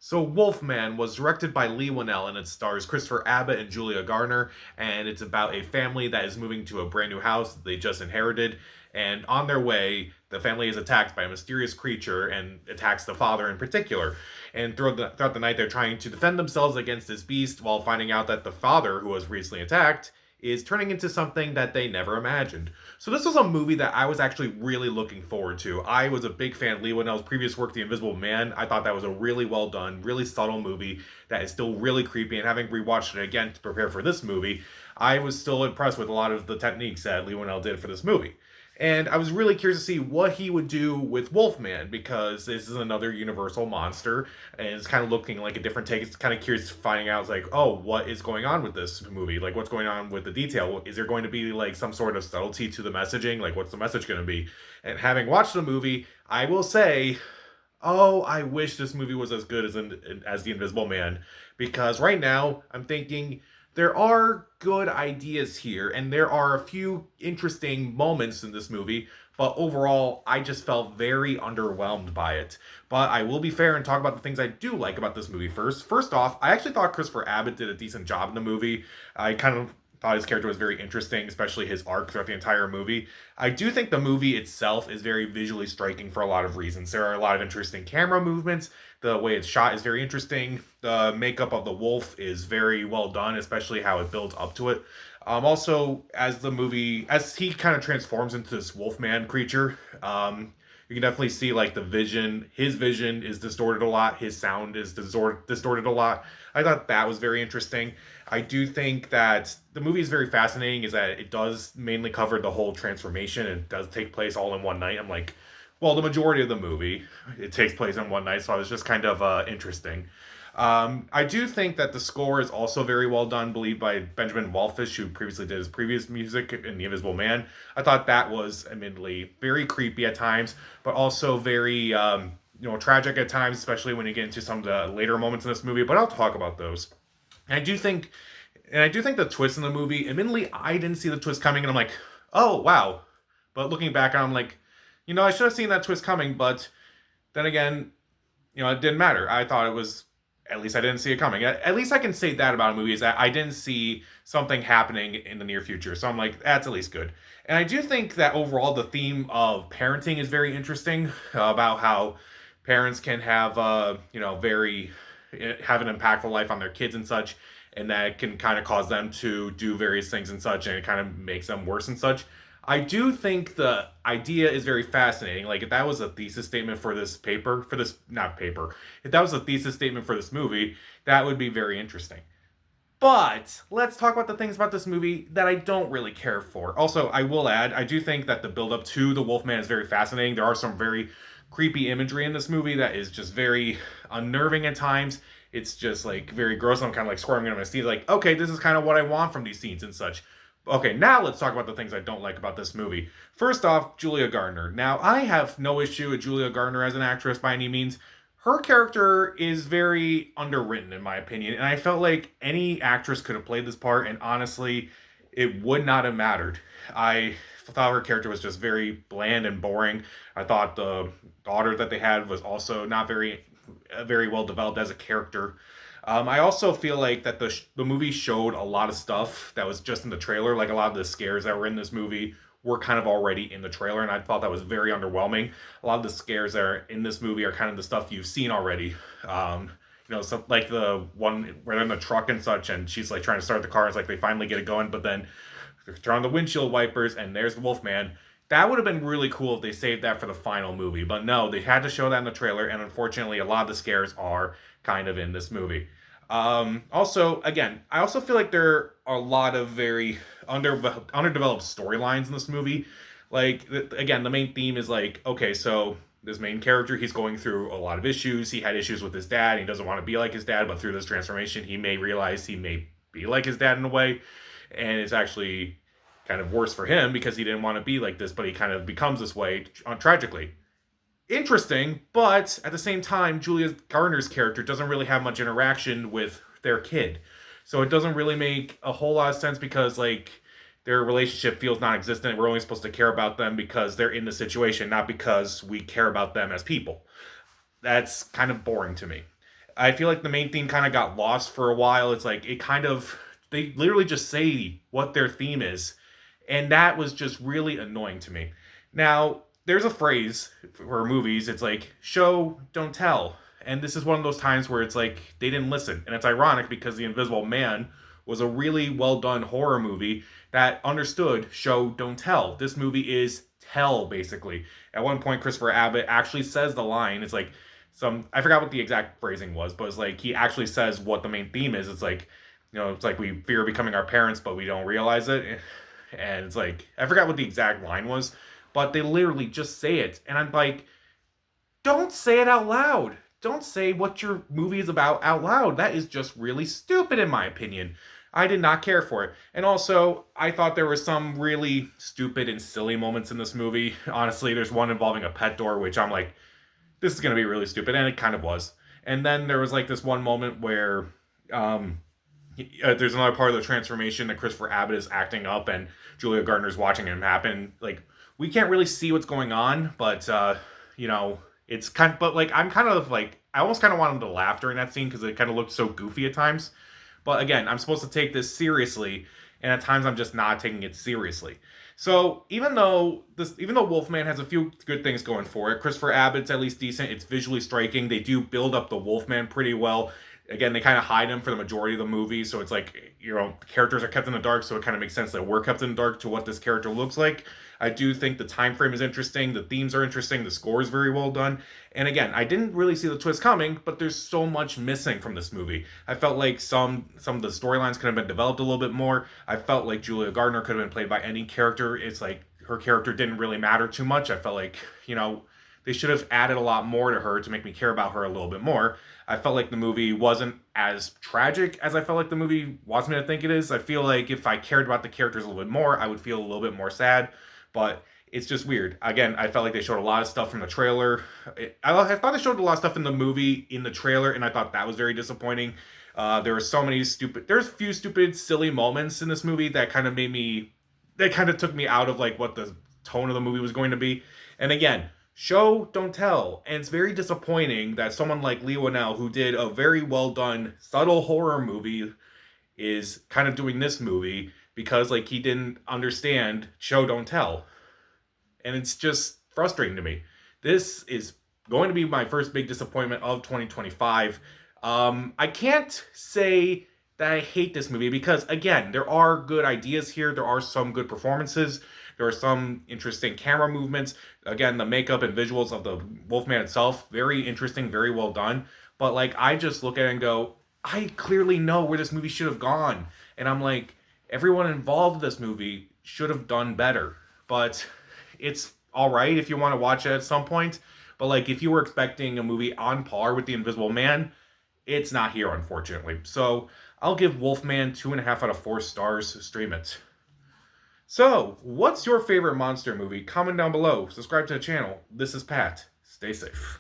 So Wolfman was directed by Lee Winnell and it stars Christopher Abbott and Julia Garner, and it's about a family that is moving to a brand new house they just inherited, and on their way, the family is attacked by a mysterious creature and attacks the father in particular. And throughout the night, they're trying to defend themselves against this beast while finding out that the father, who was recently attacked, is turning into something that they never imagined. So this was a movie that I was actually really looking forward to. I was a big fan of Lee Winnell's previous work, The Invisible Man. I thought that was a really well done, really subtle movie that is still really creepy. And having rewatched it again to prepare for this movie, I was still impressed with a lot of the techniques that Lee Winnell did for this movie. And I was really curious to see what he would do with Wolfman because this is another Universal monster and it's kind of looking like a different take. It's kind of curious finding out, like, oh, what is going on with this movie? Like, what's going on with the detail? Is there going to be like some sort of subtlety to the messaging? Like, what's the message going to be? And having watched the movie, I will say, oh, I wish this movie was as good as The Invisible Man because right now I'm thinking there are good ideas here, and there are a few interesting moments in this movie, but overall, I just felt very underwhelmed by it. But I will be fair and talk about the things I do like about this movie first. First off, I actually thought Christopher Abbott did a decent job in the movie. I kind of thought his character was very interesting, especially his arc throughout the entire movie. I do think the movie itself is very visually striking for a lot of reasons. There are a lot of interesting camera movements. The way it's shot is very interesting. The makeup of the wolf is very well done, especially how it builds up to it. Also, as he kind of transforms into this wolfman creature, you can definitely see like the vision. His vision is distorted a lot. His sound is distorted a lot. I thought that was very interesting. I do think that the movie is very fascinating. Is that it does mainly cover the whole transformation. It does take place all in one night. I'm like, well, the majority of the movie it takes place in one night, so I was just kind of interesting. I do think that the score is also very well done, believed by Benjamin Wallfish, who previously did his previous music in The Invisible Man. I thought that was admittedly very creepy at times, but also very tragic at times, especially when you get into some of the later moments in this movie. But I'll talk about those. And I do think, and I do think the twist in the movie. Admittedly, I didn't see the twist coming, and I'm like, oh wow. But looking back, I'm like, I should have seen that twist coming. But then again, it didn't matter. I thought it was at least I didn't see it coming. At least I can say that about a movie is that I didn't see something happening in the near future. So I'm like, that's at least good. And I do think that overall the theme of parenting is very interesting about how parents can have, very have an impactful life on their kids and such, and that can kind of cause them to do various things and such, and it kind of makes them worse and such. I do think the idea is very fascinating. Like, if that was a thesis statement for this paper, for this, not paper, if that was a thesis statement for this movie, that would be very interesting. But let's talk about the things about this movie that I don't really care for. Also, I will add, I do think that the build up to the Wolfman is very fascinating. There are some very creepy imagery in this movie that is just very unnerving at times. It's just like very gross. I'm kind of like squirming in my seat, like, okay, this is kind of what I want from these scenes and such. Okay, now let's talk about the things I don't like about this movie. First off, Julia Gardner. Now, I have no issue with Julia Gardner as an actress by any means. Her character is very underwritten, in my opinion, and I felt like any actress could have played this part, and honestly, it would not have mattered. I thought her character was just very bland and boring. I thought the daughter that they had was also not very well developed as a character. I also feel like that the movie showed a lot of stuff that was just in the trailer. Like a lot of the scares that were in this movie were kind of already in the trailer, and I thought that was very underwhelming. A lot of the scares that are in this movie are kind of the stuff you've seen already. So like the one where they're in the truck and such, and she's like trying to start the car. It's like they finally get it going, but then they turn on the windshield wipers, and there's the Wolfman. That would have been really cool if they saved that for the final movie, but no, they had to show that in the trailer, and unfortunately, a lot of the scares are kind of in this movie. Also, again, I also feel like there are a lot of very underdeveloped storylines in this movie. Like, again, the main theme is like, okay, so this main character, he's going through a lot of issues. He had issues with his dad. He doesn't want to be like his dad, but through this transformation, he may realize he may be like his dad in a way. And it's actually kind of worse for him because he didn't want to be like this, but he kind of becomes this way tragically. Interesting, but at the same time, Julia Garner's character doesn't really have much interaction with their kid. So it doesn't really make a whole lot of sense because, like, their relationship feels non existent. We're only supposed to care about them because they're in the situation, not because we care about them as people. That's kind of boring to me. I feel like the main theme kind of got lost for a while. It's like they literally just say what their theme is, and that was just really annoying to me. Now, there's a phrase for movies, it's like show, don't tell. And this is one of those times where it's like they didn't listen. And it's ironic because The Invisible Man was a really well done horror movie that understood show, don't tell. This movie is tell, basically. At one point, Christopher Abbott actually says the line. It's like I forgot what the exact phrasing was, but it's like he actually says what the main theme is. It's like, it's like we fear becoming our parents, but we don't realize it. And it's like, I forgot what the exact line was, but they literally just say it. And I'm like, don't say it out loud. Don't say what your movie is about out loud. That is just really stupid, in my opinion. I did not care for it. And also, I thought there were some really stupid and silly moments in this movie. Honestly, there's one involving a pet door, which I'm like, this is going to be really stupid. And it kind of was. And then there was like this one moment where there's another part of the transformation that Christopher Abbott is acting up and Julia Gardner's watching him happen. Like, we can't really see what's going on, but, it's kind of, but like, I'm kind of like, I almost kind of wanted to laugh during that scene because it kind of looked so goofy at times. But again, I'm supposed to take this seriously, and at times I'm just not taking it seriously. So even though Wolfman has a few good things going for it, Christopher Abbott's at least decent. It's visually striking. They do build up the Wolfman pretty well. Again, they kind of hide him for the majority of the movie, so it's like, characters are kept in the dark, so it kind of makes sense that we're kept in the dark to what this character looks like. I do think the time frame is interesting, the themes are interesting, the score is very well done. And again, I didn't really see the twist coming, but there's so much missing from this movie. I felt like some of the storylines could have been developed a little bit more. I felt like Julia Gardner could have been played by any character. It's like her character didn't really matter too much. I felt like, they should have added a lot more to her to make me care about her a little bit more. I felt like the movie wasn't as tragic as I felt like the movie wants me to think it is. I feel like if I cared about the characters a little bit more, I would feel a little bit more sad. But it's just weird. Again, I felt like they showed a lot of stuff from the trailer. I thought they showed a lot of stuff in the movie in the trailer, and I thought that was very disappointing. There were so many there's a few stupid, silly moments in this movie that kind of took me out of like what the tone of the movie was going to be. And again, show, don't tell. And it's very disappointing that someone like Leigh Whannell, who did a very well done, subtle horror movie, is kind of doing this movie because like he didn't understand show, don't tell. And it's just frustrating to me. This is going to be my first big disappointment of 2025. I can't say that I hate this movie because, again, there are good ideas here. There are some good performances. There are some interesting camera movements. Again, the makeup and visuals of the Wolfman itself, very interesting, very well done. But, like, I just look at it and go, I clearly know where this movie should have gone. And I'm like, everyone involved in this movie should have done better. But it's all right if you want to watch it at some point. But, like, if you were expecting a movie on par with The Invisible Man, it's not here, unfortunately. So I'll give Wolfman 2.5 out of 4 stars. Stream it. So, what's your favorite monster movie? Comment down below. Subscribe to the channel. This is Pat. Stay safe.